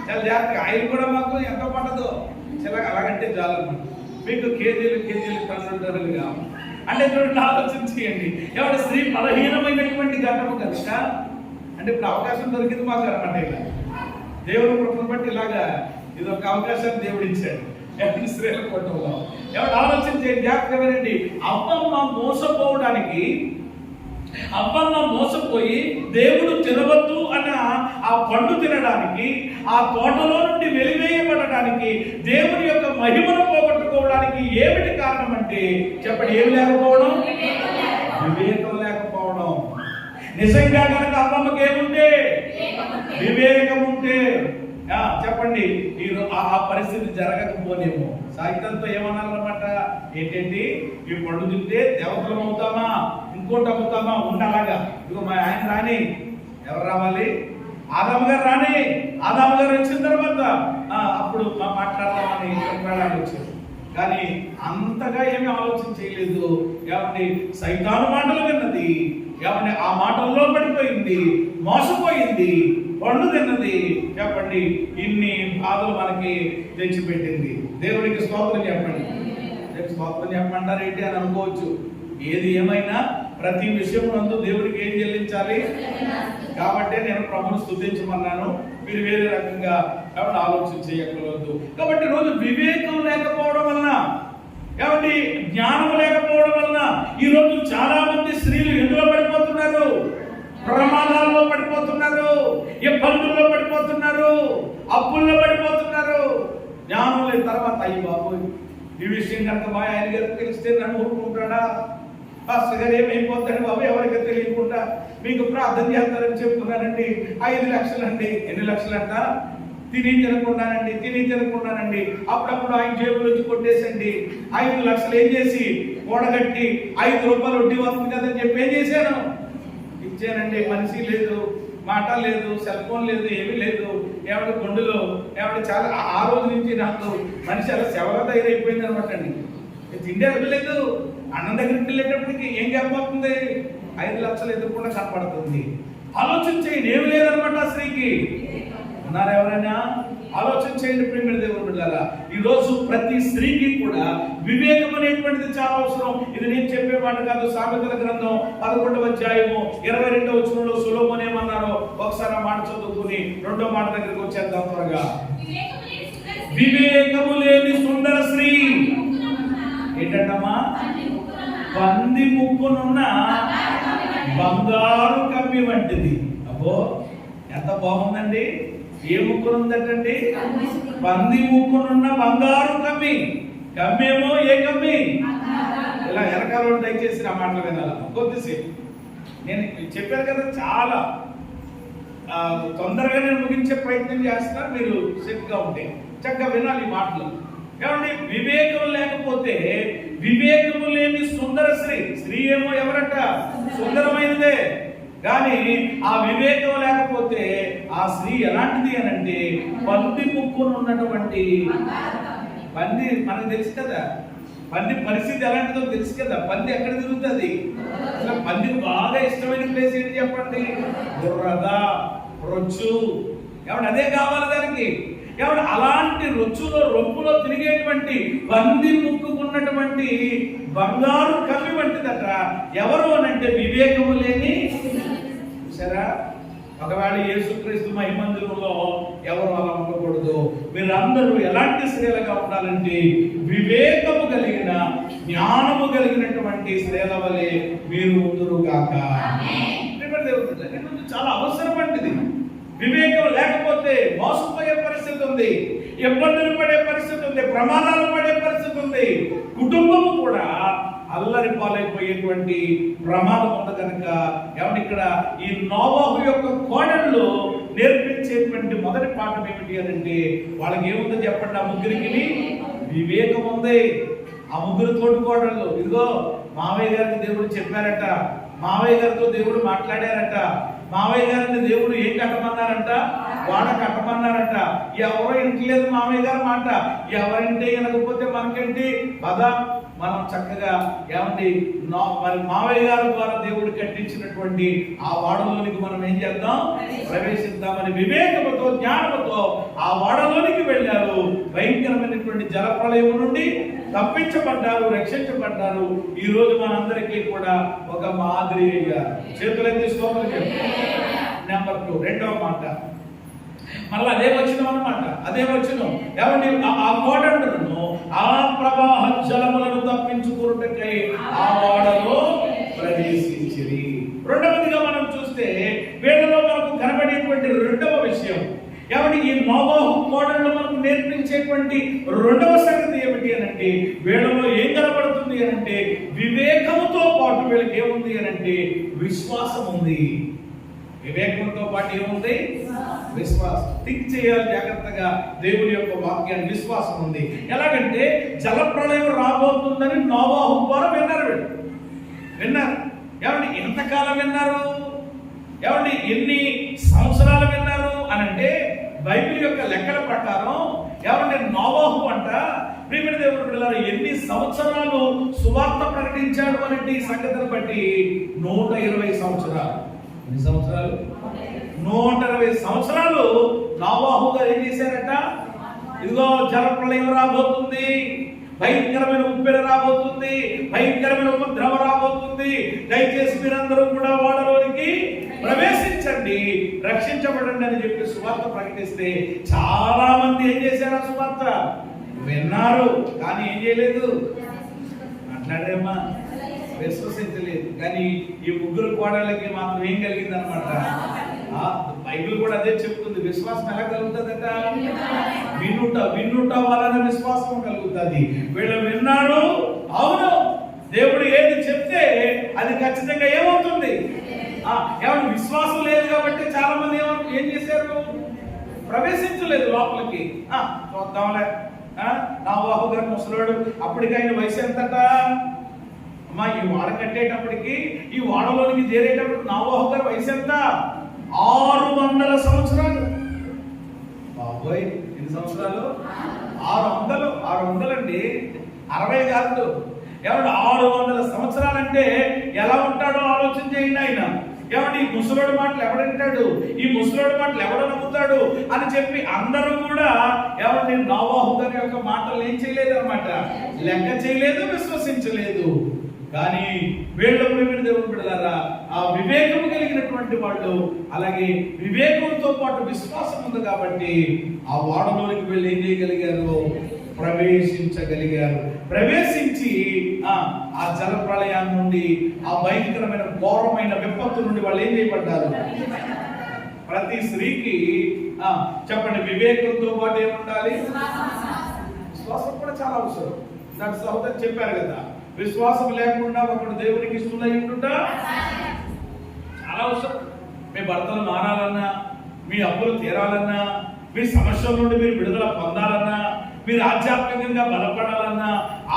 చాలా జాగ్రత్తగా. ఆయిల్ కూడా మాకు ఎంత పట్టదో చిల్లగా అలాగంటే చాలన్నమాట. మీకు కేజీలు టన్నులు కావాలి అంటే చూడండి, ఆలోచన చేయండి. ఎవరి స్త్రీ బలహీనమైనటువంటి ఘటన కనుక అంటే ఇప్పుడు అవకాశం దొరికింది మాకు అనమాట. ఇలా దేవుడు కృపను బట్టి ఇలాగా ఇది ఒక అవకాశాన్ని దేవుడు ఇచ్చాడు. ఎవరి స్త్రీల కుటుంబంలో ఎవరు ఆలోచన చేయండి, జాగ్రత్తగా వినండి. అవ్వమ్మ మోసపోయి దేవుడు తినవద్దు అన్న ఆ పండు తినడానికి, ఆ తోటలో నుండి వెలివేయబడడానికి, దేవుని యొక్క మహిమను పోగొట్టుకోవడానికి ఏమిటి కారణం అంటే చెప్పండి, ఏమి లేకపోవడం? వివేకం లేకపోవడం. నిజంగా కనుక అవ్వమ్మకి ఏముంటే? వివేకం ఉంటే చెప్పండి ఆ పరిస్థితి జరగకపోనేమో. సాహిత్యంతో ఏమన్నారన్నమాట, ఏంటండి ఈ పండు తింటే దేవతలం అవుతామా, ఇంకోటి అవుతామా, ఉండలాగా. ఇదిగో మా ఆయన రాని, ఎవరు రావాలి? ఆదాము గారు రాని. ఆదాము గారు వచ్చిన తర్వాత అప్పుడు మాట్లాడదామని వచ్చారు. కానీ అంతగా ఏమీ ఆలోచన చేయలేదు. ఏమండి సైతాను మాటలు విన్నది, ఏమండి ఆ మాటల్లో పడిపోయింది, మోసపోయింది, పండు తిన్నది. చెప్పండి ఇన్ని బాధలు మనకి తెచ్చిపెట్టింది. దేవుడికి స్తోత్రం చెప్పండి. స్తోత్రం చెప్పమంటారు ఏంటి అని అనుకోవచ్చు. ఏది ఏమైనా ప్రతి విషయం నందు దేవుడికి ఏం చెల్లించాలి కాబట్టి నేను ప్రభువును స్తుతించమన్నాను. మీరు వేరే రకంగా కాబట్టి ఆలోచన చేయకూడదు. కాబట్టి రోజు వివేకం లేకపోవడం వలన, కాబట్టి జ్ఞానం లేకపోవడం వలన ఈరోజు చాలా మంది స్త్రీలు ఎందులో పడిపోతున్నారు? ప్రమాదాల్లో పడిపోతున్నారు, ఇబ్బందుల్లో పడిపోతున్నారు, అప్పుల్లో పడిపోతున్నారు. జ్ఞానం లేని తర్వాత అయ్యి బాబు ఈ విషయం కనుక మా ఆయన గారికి తెలిస్తే నన్ను ఊరుకుంటాడా? పాస్టర్ గారు ఏమైపోతాడు బాబు ఎవరికి తెలియకుండా మీకు ప్రార్థన చేస్తారని చెప్తున్నానండి. 5 లక్షలండి. ఎన్ని లక్షలంట? తిని తినకుండానండి. అప్పుడప్పుడు ఆయన జేబుల నుంచి కొట్టేసండి. 5 లక్షలు ఏం చేసి కూడగట్టి 5 రూపాయలు వడ్డీ వస్తుంది కదని చెప్పి ఏం చేశాను? ఇచ్చానండి. మనిషి లేదు, మాట లేదు, సెల్ ఫోన్ లేదు, ఏమీ లేదు. ఏమంటే గుండెలో ఏమంటే చాలా ఆ రోజు నుంచి నాకు మనిషి అలా సెవగా తయారైపోయింది అనమాట అండి. తిండి అవ్వలేదు. అన్నం దగ్గరికి వెళ్ళేటప్పటికి ఏం చెప్పబోతుంది? 5 లక్షలు ఎదుర్కొండా కనపడుతుంది. ఆలోచన చేయండి, ఏమి లేదనమాట స్త్రీకి. అన్నారు ఎవరైనా? ఆలోచన చేయండి ప్రియమైన దేవుని బిడ్డలారా. ఈ రోజు ప్రతి స్త్రీకి కూడా వివేకం అనేటువంటిది చాలా అవసరం. ఇది నేను చెప్పే మాట కాదు. సామెతల గ్రంథం 11వ అధ్యాయము 22వ వచనంలో సొలొమోను ఏమన్నారో ఒకసారి ఆ మాట చదువుకుని 2వ మాట దగ్గరికి వచ్చేద్దాం త్వరగా. వివేకము లేని సుందర స్త్రీ ఏంటంటమ్మా? పంది ముక్కునున్న బంగారు కమ్మి వంటిది. అబ్బో ఎంత బాగుందండి. ఏ ముక్కునుందటండి? పంది ముక్కునున్న బంగారు కమ్మి. కమ్మేమో ఏ కమ్మి? ఇలా వెనకాల దయచేసి నా మాటలు వినాల కొద్దిసేపు. నేను చెప్పాను కదా, చాలా తొందరగా నేను ముగించే ప్రయత్నం చేస్తాను. మీరు సేఫ్గా ఉంటే చక్కగా వినాలి ఈ మాటలు. ఏమండి వివేకం లేకపోతే, వివేకము లేని సుందర స్త్రీ ఏమో ఎవరట? సుందరమైనదే. కానీ ఆ వివేకం లేకపోతే ఆ స్త్రీ ఎలాంటిది అని అంటే పంది ముక్కును ఉన్నటువంటి పంది. మనకు తెలుసు కదా పంది పరిస్థితి ఎలాంటిదో తెలుసు కదా. పంది ఎక్కడ తిరుగుతుంది? అసలు పందికి బాగా ఇష్టమైన ప్లేస్ ఏంటి చెప్పండి? బుర్రగా రొచ్చు. ఏమంటే అదే కావాలి దానికి. ఏమంటే అలాంటి రొచ్చులో రొప్పులో తిరిగేటువంటి పంది ముక్కుకున్నటువంటి బంగారు కమ్మి వంటిదట. ఎవరు అనంటే వివేకము లేని. చూసారా? ఒకవేళ యేసుక్రీస్తు మహిమందిరంలో ఎవరు అలా ఉండకూడదు. మీరందరూ ఎలాంటి స్త్రీలుగా ఉండాలంటే వివేకము కలిగిన, జ్ఞానము కలిగినటువంటి స్త్రీల వలె మీరు ఉందురుగాక. చాలా అవసరమంటిది. వివేకం లేకపోతే మోసపోయే పరిస్థితి ఉంది, ఇబ్బందులు పడే పరిస్థితి ఉంది, ప్రమాదాలు పడే పరిస్థితి ఉంది. కుటుంబము కూడా అల్లరి పాలైపోయేటువంటి ప్రమాదం ఉంది. కనుక ఏమంటే ఇక్కడ ఈ నోవాహు యొక్క కోడళ్ళు నేర్పించేటువంటి మొదటి పాఠం ఏమిటి అని అంటే వాళ్ళకి ఏముందో చెప్పండి? ఆ ముగ్గురికి వివేకం ఉంది. ఆ ముగ్గురు తోటి కోడళ్ళు ఇదిగో మావయ్య గారికి దేవుడు చెప్పారట, మావయ్య గారితో దేవుడు మాట్లాడారట, మావయ్య గారిని దేవుడు ఏం కట్టమన్నారంట? వాడ కట్టమన్నారంట. ఎవరో ఇంటలేదు మావయ్య గారి మాట. ఎవరింటే వినకపోతే మనకేంటి? పద మనం చక్కగా ఏమండి మరి మావయ్య గారి ద్వారా దేవుడు కట్టించినటువంటి ఆ వాడలోనికి మనం ఏం చేద్దాం? ప్రవేశిద్దామని వివేకముతో, జ్ఞానముతో ఆ ఓడలోనికి వెళ్ళారు. భయంకరమైనటువంటి జలప్రళయం నుండి తప్పించబడ్డారు, రక్షించబడ్డారు. ఈ రోజు మనందరికీ కూడా ఒక మాదిరి అయ్యారు. చేతులెత్తి స్తోత్రం చెప్పండి. నెంబర్ 2, రెండవ మాట మళ్ళీ అదే వచ్చిన అన్నమాట. అదే వచ్చిన ఏమండి, ఆ ఓడను ఆ ప్రవాహ జలములను తప్పించుకున్నట్టకై ఆ ఓడలో ప్రవేశించిరి. రెండవదిగా మనం చూస్తే వీళ్ళలో మనకు కనబడేటువంటి రెండవ విషయం ఏమంటే, ఈ నోవాహు ఓడను మనకు నేర్పించేటువంటి రెండవ సంగతి ఏమిటి అనంటే, వీళ్ళలో ఏం కనబడుతుంది అనంటే, వివేకముతో పాటు వీళ్ళకి ఏముంది అనంటే విశ్వాసం ఉంది. వివేకంతో పాటు ఏముంది? విశ్వాసం. థింక్ చేయాలి జాగ్రత్తగా దేవుని యొక్క వాక్యాన్ని. విశ్వాసం ఉంది. ఎలాగంటే జలప్రళయం రాబోతుందని నోవాహు ద్వారా విన్నారు. ఏమండి, ఎంతకాలం విన్నారు? ఏమండి, ఎన్ని సంవత్సరాలు విన్నారు అనంటే, బైబిల్ యొక్క లెక్కల ప్రకారం ఏమంటే నోవాహు అంట ప్రియమైన దేవుని బిడ్డలారా ఎన్ని సంవత్సరాలు సువార్త ప్రకటించాడు అనంటే ఈ సంగతిని బట్టి 120 సంవత్సరాలు. ఎన్ని సంవత్సరాలు? 120 సంవత్సరాలు నోవాహు గారు ఏం చేశారట? ఇదిగో జలప్రళయం రాబోతుంది, భయంకరమైన ఉప్పెన రాబోతుంది, భయంకరమైన ఉపద్రవం రాబోతుంది, దయచేసి మీరందరూ కూడా ఓడలోనికి ప్రవేశించండి, రక్షించబడండి అని చెప్పి సువార్త ప్రకటిస్తే చాలా మంది ఏం చేశారు? సువార్త విన్నారు, కానీ ఏం చేయలేదు, మాట్లాడేమ్మా, విశ్వసించలేదు. కానీ ఈ ముగ్గురు కోడళ్ళకి మాత్రం ఏం కలిగింది అనమాట? బైబిల్ కూడా అదే చెప్తుంది. విశ్వాసం ఎలా కలుగుతుందట? వినుట వలన విశ్వాసం కలుగుతుంది. వీళ్ళు విన్నారు, అవును దేవుడు ఏది చెప్తే అది ఖచ్చితంగా ఏమవుతుంది. ఏమన్నా విశ్వాసం లేదు కాబట్టి చాలా మంది ఏం చేశారు? ప్రవేశించలేదు లోపలికి. చూద్దాంలే, నోవాహు గారు ముసలాడు, అప్పటికైన వయసు ఎంతట? అమ్మా, ఈ వాడ కట్టేటప్పటికి, ఈ వాడలోనికి చేరేటప్పటికి నోవాహు గారు వయసు ఎంత? 600 సంవత్సరాలు. బాబోయ్, ఎన్ని సంవత్సరాలు? 600 అండి, 60 కాదు. ఏమంటే 600 సంవత్సరాలంటే ఎలా ఉంటాడో ఆలోచన చేయండి. ఆయన ఏమంటే ఈ ముసలోడి మాటలు ఎవడంటాడు, ఈ ముసలోడి మాటలు ఎవడ నమ్ముతాడు అని చెప్పి అందరూ కూడా ఏమంటే నోవాహు గారి యొక్క మాటలు ఏం చేయలేదు అనమాట, లెక్క చేయలేదు, విశ్వసించలేదు. కానీ వీళ్ళ ప్రియమైన దేవుని బిడ్డలారా, ఆ వివేకం కలిగినటువంటి వాళ్ళు, అలాగే వివేకంతో పాటు విశ్వాసం ఉంది కాబట్టి ఆ ఓడలోనికి వెళ్ళి ఏం చేయగలిగారు? ప్రవేశించగలిగారు. ప్రవేశించి ఆ జల ప్రళయాన్ని నుండి, ఆ భయంకరమైన ఘోరమైన విపత్తు నుండి వాళ్ళు ఏం చేయబడ్డారు? ప్రతి స్త్రీకి చెప్పండి, వివేకంతో పాటు ఏముండాలి? విశ్వాసం కూడా చాలా అవసరం. నాకు సహోదరు చెప్పారు కదా, విశ్వాసం లేకుండా ఒకడు దేవునికి ఇష్టమై ఉంటుందా? చాలా అవసరం. మీ భర్తలు మారాలన్నా, మీ అప్పులు తీరాలన్నా, మీ సమస్యల నుండి మీరు విడుదల పొందాలన్నా, మీరు ఆధ్యాత్మికంగా బలపడాలన్నా,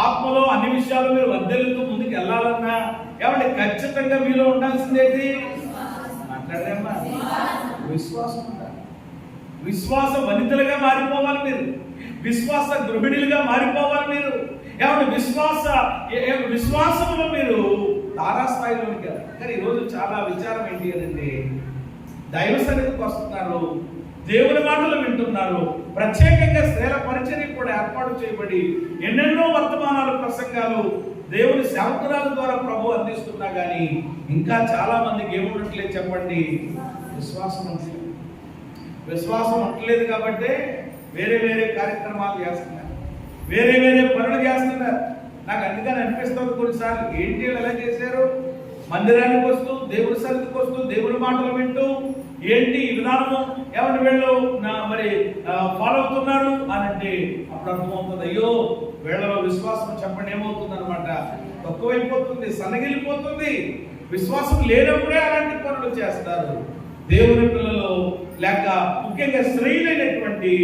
ఆత్మలో అన్ని విషయాలు మీరు వర్ధిల్లుతూ ముందుకు వెళ్ళాలన్నా, ఏమంటే ఖచ్చితంగా మీలో ఉండాల్సిందేది? మాట్లాడేమ్మా, విశ్వాసం ఉండాలి. విశ్వాస వనితలుగా మారిపోవాలి మీరు, విశ్వాస గృహిణులుగా మారిపోవాలి మీరు. ఏమంటే విశ్వాసంలో మీరు తారాస్థాయిలోనికి వెళ్ళాలి. కానీ ఈరోజు చాలా విచారం ఏంటి అంటే, దైవ సన్నిధికి వస్తున్నారు, దేవుని మాటలు వింటున్నారు, ప్రత్యేకంగా స్త్రీల పరిచర్య కూడా ఏర్పాటు చేయబడి ఎన్నెన్నో వర్తమానాలు, ప్రసంగాలు దేవుని సేవకురాల ద్వారా ప్రభు అందిస్తున్నా కానీ ఇంకా చాలా మందికి ఏముండట్లేదు చెప్పండి? విశ్వాసం ఉండలేదు. విశ్వాసం ఉండలేదు కాబట్టి వేరే వేరే కార్యక్రమాలు చేస్తున్నారు, వేరే వేరే పనులు చేస్తున్నారు. నాకు అందుకని అనిపిస్తుంది కొన్నిసార్లు, ఏంటి ఎలా చేశారు? మందిరానికి వస్తూ, దేవుడి సన్నిధికి వస్తూ, దేవుడి మాటలు వింటూ, ఏంటి ఈ విధానము ఏమని వీళ్ళు మరి ఫాలో అవుతున్నారు అని అంటే అప్పుడు అర్థమవుతుంది, అయ్యో వీళ్ళలో విశ్వాసం చెప్పండి ఏమవుతుంది అనమాట, తక్కువైపోతుంది, సన్నగిలిపోతుంది. విశ్వాసం లేనప్పుడే అలాంటి పనులు చేస్తారు. దేవుని పిల్లలు లేక ముఖ్యంగా స్త్రీలైనటువంటి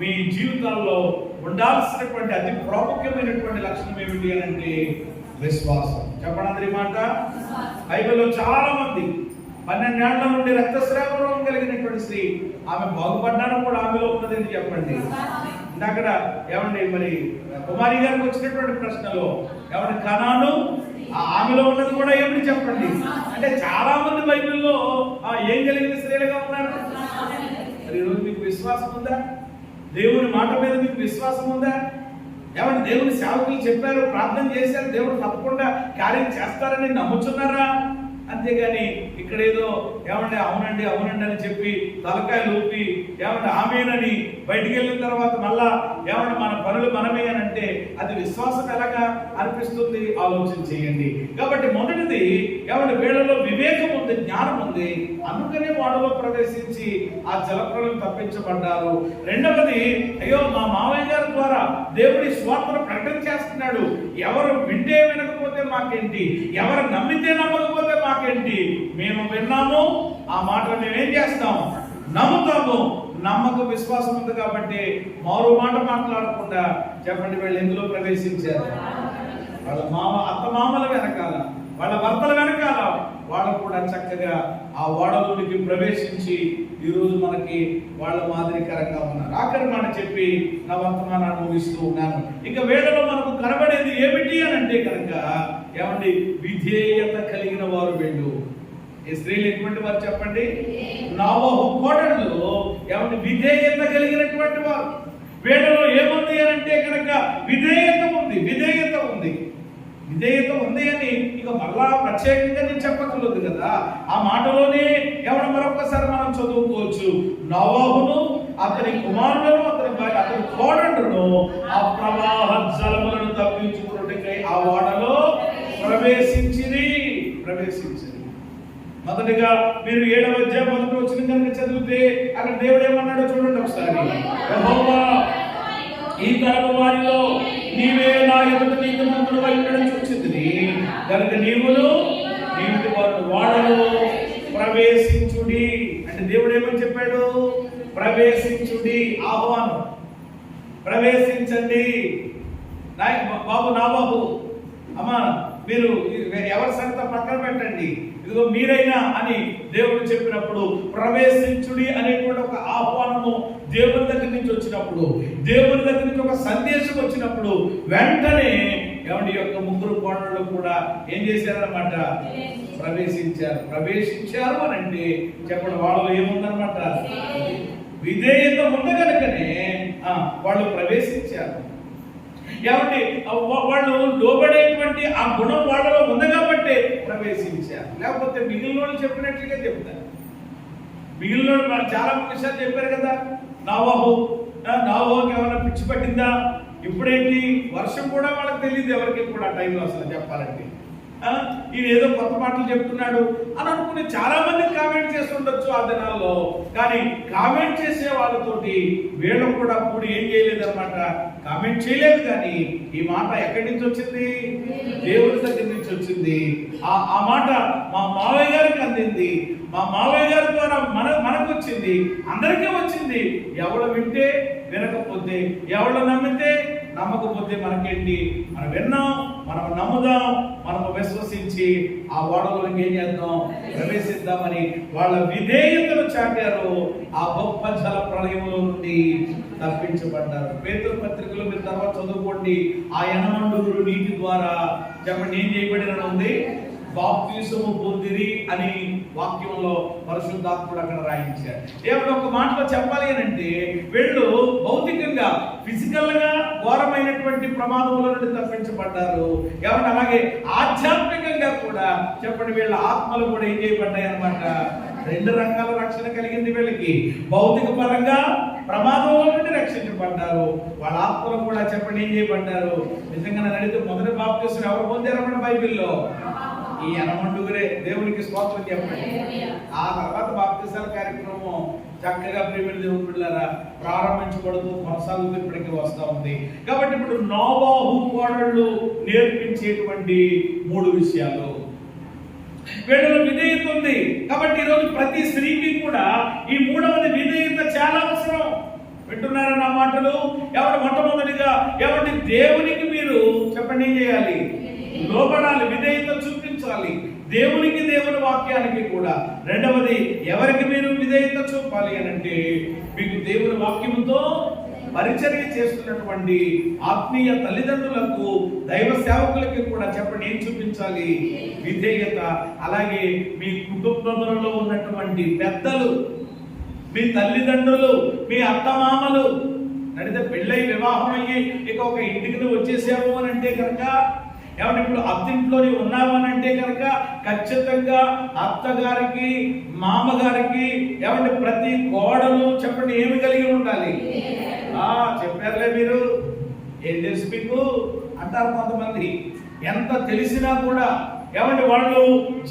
మీ జీవితాల్లో ఉండాల్సినటువంటి అతి ప్రాముఖ్యమైనటువంటి లక్షణం ఏమిటి అని అంటే విశ్వాసం. చెప్పండి అందరి మాట. బైబిల్లో చాలా మంది 12 ఏళ్ల నుండి రక్తస్రావం కలిగినటువంటి స్త్రీ, ఆమె బాగుపడ్డాను కూడా ఆమెలో ఉన్నదని చెప్పండి. అక్కడ ఏమండి మరి కుమారి గారికి వచ్చినటువంటి ప్రశ్నలో ఏమంటే కనాను ఆమెలో ఉన్నది కూడా ఏమిటి చెప్పండి. అంటే చాలా మంది బైబిల్లో ఏం కలిగిన స్త్రీలుగా ఉన్నారు. మరి ఈరోజు మీకు విశ్వాసం ఉందా? దేవుని మాట మీద మీకు విశ్వాసం ఉందా? ఏమంటే దేవుని సేవకులు చెప్పారు, ప్రార్థన చేశారు, దేవుడు తప్పకుండా కార్యం చేస్తారని నమ్ముతున్నారా? అంతేగాని ఇక్కడ ఏదో ఏమంటే అవునండి అవునండి అని చెప్పి తలకాయలు ఊపి ఏమంటే ఆమెనని బయటికి వెళ్ళిన తర్వాత మళ్ళా ఏమంటే మన పనులు మనమే అని అంటే అది విశ్వాసం ఎలాగా అనిపిస్తుంది? ఆలోచన చేయండి. కాబట్టి మొదటిది ఏమంటే వీళ్ళలో వివేకం ఉంది, జ్ఞానం ఉంది, అందుకనే వాడలో ప్రవేశించి ఆ జలప్రలయం తప్పించబడ్డారు. రెండవది, అయ్యో మా మావయ్య గారి ద్వారా దేవుడి స్వార్థను ప్రకటన చేస్తున్నాడు, ఎవరు వింటే వినకపోతే మాకేంటి, ఎవరు నమ్మితే నమ్మకపోతే మాకేంటి, మేము విన్నాము, ఆ మాటలు మేమేం చేస్తాం, నమ్ముతాము. నమ్మక విశ్వాసం ఉంది కాబట్టి మరో మాట మాట్లాడకుండా చెప్పండి వీళ్ళు ఎందులో ప్రవేశించారు? వాళ్ళ అత్త మామల వెనకాల, వాళ్ళ భర్తల వెనకాల వాళ్ళు కూడా చక్కగా ఆ ఓడలోనికి ప్రవేశించి ఈరోజు మనకి వాళ్ళ మాదిరికరంగా ఉన్నారు. ఆఖరి మాట చెప్పి నా వర్తమానాన్ని ముగిస్తూ ఉన్నాను. ఇక వేళలో మనకు కనబడేది ఏమిటి అని అంటే కనుక ఏమండి, విధేయత కలిగిన వారు వీళ్ళు. ఈ స్త్రీలు ఎటువంటి వారు చెప్పండి? నోవహు కోడళ్ళు ఏమంటే విధేయత కలిగినటువంటి వారు. వీళ్ళలో ఏముంది అని అంటే కనుక విధేయత ఉంది, విధేయత ఉంది, విధేయత ఉంది అని ఇక మళ్ళా ప్రత్యేకంగా నేను చెప్పగలదు కదా. ఆ మాటలోనే ఎవరు మరొకసారి మనం చదువుకోవచ్చు. నోవహును అతని కుమారులను అతని కోడళ్ళను ఆ ప్రవాహ జలములను తప్పించుకున్నట్టుకై ఆ ఓడలో ప్రవేశించింది. మొదటిగా మీరు 7వ అధ్యాయం 1వ వచనం కనుక చదివితే అక్కడ దేవుడు ఏమన్నాడో చూడండి ఒకసారి. యెహోవా ఈ తరము వారిలో నీవే నా ఎదుట నీతిమంతుడవై ఉండడం చూచింది కనుక నీవును వారు వాడలో ప్రవేశించుడి అంటే దేవుడు ఏమని చెప్పాడు? ప్రవేశించుడి, ఆహ్వానం, ప్రవేశించండి. బాబు నా బాబు అమ్మా మీరు ఎవరి సంగతి పక్కన పెట్టండి, ఇదిగో మీరైనా అని దేవుడు చెప్పినప్పుడు ప్రవేశించుడి అనేటువంటి ఒక ఆహ్వానము దేవుని దగ్గర నుంచి వచ్చినప్పుడు, దేవుని దగ్గర నుంచి ఒక సందేశం వచ్చినప్పుడు వెంటనే ఎవరి యొక్క ముగ్గురు కోడళ్ళు కూడా ఏం చేశారన్నమాట? ప్రవేశించారు అని అంటే చెప్పండి వాళ్ళు ఏముందన్నమాట? విధేయత ఉంది కనుకనే వాళ్ళు ప్రవేశించారు. ఏమంటే వాళ్ళు లోబడేటువంటి ఆ గుణం వాళ్ళలో ఉంది కాబట్టి ప్రవేశించారు. లేకపోతే మిగిలిన వాళ్ళు చెప్పినట్లుగా చెప్తారు. మిగిలిన వాళ్ళు చాలా విషయాలు చెప్పారు కదా. నోవహుకి ఏమైనా పిచ్చి పట్టిందా? ఇప్పుడేంటి వర్షం కూడా వాళ్ళకి తెలియదు ఎవరికి కూడా టైంలో అసలు చెప్పాలంటే. ఈయన ఏదో కొత్త మాటలు చెప్తున్నాడు అని అనుకుని చాలా మంది కామెంట్ చేస్తుండొచ్చు ఆ దినాల్లో. కానీ కామెంట్ చేసే వాళ్ళతోటి వీళ్ళు కూడా కూడి ఏం చేయలేదు అనమాట, కామెంట్ చేయలేదు. కానీ ఈ మాట ఎక్కడి నుంచి వచ్చింది? దేవుడి దగ్గర నుంచి వచ్చింది. ఆ మాట మా మావయ్య గారికి అందింది, మా మావయ్య గారి ద్వారా మనకు వచ్చింది, అందరికీ వచ్చింది. ఎవరు వింటే వినకపోతే, ఎవరు నమ్మితే నమ్మకపోతే మనకేంటి? మనం విన్నాం, మనం నమ్ముదాం, మనము విశ్వసించి ఆ ఓడలో ఏం చేద్దాం? ప్రవేశిద్దామని వాళ్ళ విధేయతను చాటారు. ఆ గొప్ప జల ప్రళయంలో నుండి తప్పించబడ్డారు. పేతురు పత్రికలో మీరు తర్వాత చదువుకోండి. ఆ యనమండుగురు నీటి ద్వారా చెప్పండి ఏం చేయబడిన ఉంది? బాప్తిసము పొందిరి అని వాక్యంలో పరిశుద్ధాత్ముడు అక్కడ రాయించారు. ఏమన్నా ఒక మాటలో చెప్పాలి అని అంటే వీళ్ళు భౌతికంగా ఫిజికల్ గా ఘోరమైనటువంటి ప్రమాదంలో నుండి తప్పించబడ్డారు. ఏమన్నా అలాగే ఆధ్యాత్మికంగా కూడా చెప్పండి వీళ్ళ ఆత్మలు కూడా ఏం చేయబడ్డాయి అన్నమాట. 2 రకాల రక్షణ కలిగింది వీళ్ళకి. భౌతిక పరంగా ప్రమాదంలో నుండి రక్షించబడ్డారు, వాళ్ళ ఆత్మలు కూడా చెప్పండి ఏం చేయబడ్డారు. నిజంగా నడితే మొదటి బాప్తిసం ఎవరు పొందారన్నమాట బైబిల్లో? ఈ యనమండుగురే. దేవునికి స్తోత్రం చెప్పండి. ఆ తర్వాత బాప్తిసాల కార్యక్రమం చక్కగా ప్రియమైన దేవుని బిడ్డలారా ప్రారంభించబడుతూ కొనసాగుతూ ఇప్పటికీ వస్తూ ఉంది. కాబట్టి ఇప్పుడు నోవహు కోడళ్ళు నేర్పించేటువంటి 3 విషయాలు. వీళ్ళలో విధేయత ఉంది కాబట్టి ఈరోజు ప్రతి స్త్రీకి కూడా ఈ 3వది విధేయత చాలా అవసరం. వింటున్నారా నా మాటలు? ఎవరు మొట్టమొదటిగా ఎవరి దేవునికి మీరు చెప్పండి ఏం చేయాలి? లోబడాలి, విధేయత చూపించాలి దేవునికి, దేవుని వాక్యానికి కూడా. రెండవది ఎవరికి మీరు విధేయత చూపాలి అని అంటే మీకు దేవుని వాక్యముతో పరిచర్య చేస్తున్నటువంటి ఆత్మీయ తల్లిదండ్రులకు, దైవ సేవకులకి కూడా చెప్పండి ఏం చూపించాలి? విధేయత. అలాగే మీ కుటుంబంలో ఉన్నటువంటి పెద్దలు, మీ తల్లిదండ్రులు, మీ అత్తమామలు అంటే పెళ్ళై వివాహం అయ్యి ఇక ఒక ఇంటికి నువ్వు వచ్చేసావు అని అంటే కనుక, ఏమంటే ఇప్పుడు అత్తింట్లోని ఉన్నావు అని అంటే కనుక ఖచ్చితంగా అత్తగారికి మామగారికి ఏమంటే ప్రతి కోడలు చెప్పండి ఏమి కలిగి ఉండాలి? చెప్పారులే మీరు, ఏం తెలుసు మీకు అంటారు కొంతమంది. ఎంత తెలిసినా కూడా ఏమంటే వాళ్ళు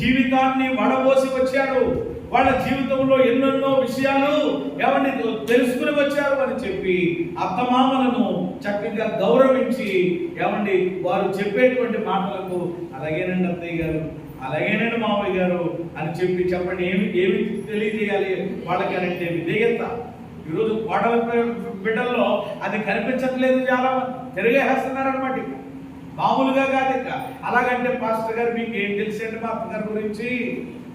జీవితాన్ని వడబోసి వచ్చారు, వాళ్ళ జీవితంలో ఎన్నెన్నో విషయాలు ఏమంటే తెలుసుకుని వచ్చారు అని చెప్పి అత్తమామలను చక్కగా గౌరవించి ఏమండి వారు చెప్పేటువంటి మాటలకు అలాగేనండి అత్తయ్య గారు, అలాగేనండి మామయ్య గారు అని చెప్పండి ఏమి తెలియజేయాలి వాళ్ళకి అంటే విధేయత. ఈరోజు కోడల బిడ్డల్లో అది కనిపించట్లేదు, చాలా తిరిగేస్తున్నారు అనమాట. మామూలుగా కాదు, ఇంకా అలాగంటే పాస్టర్ గారు మీకు ఏం తెలిసండి మా అత్తగారి గురించి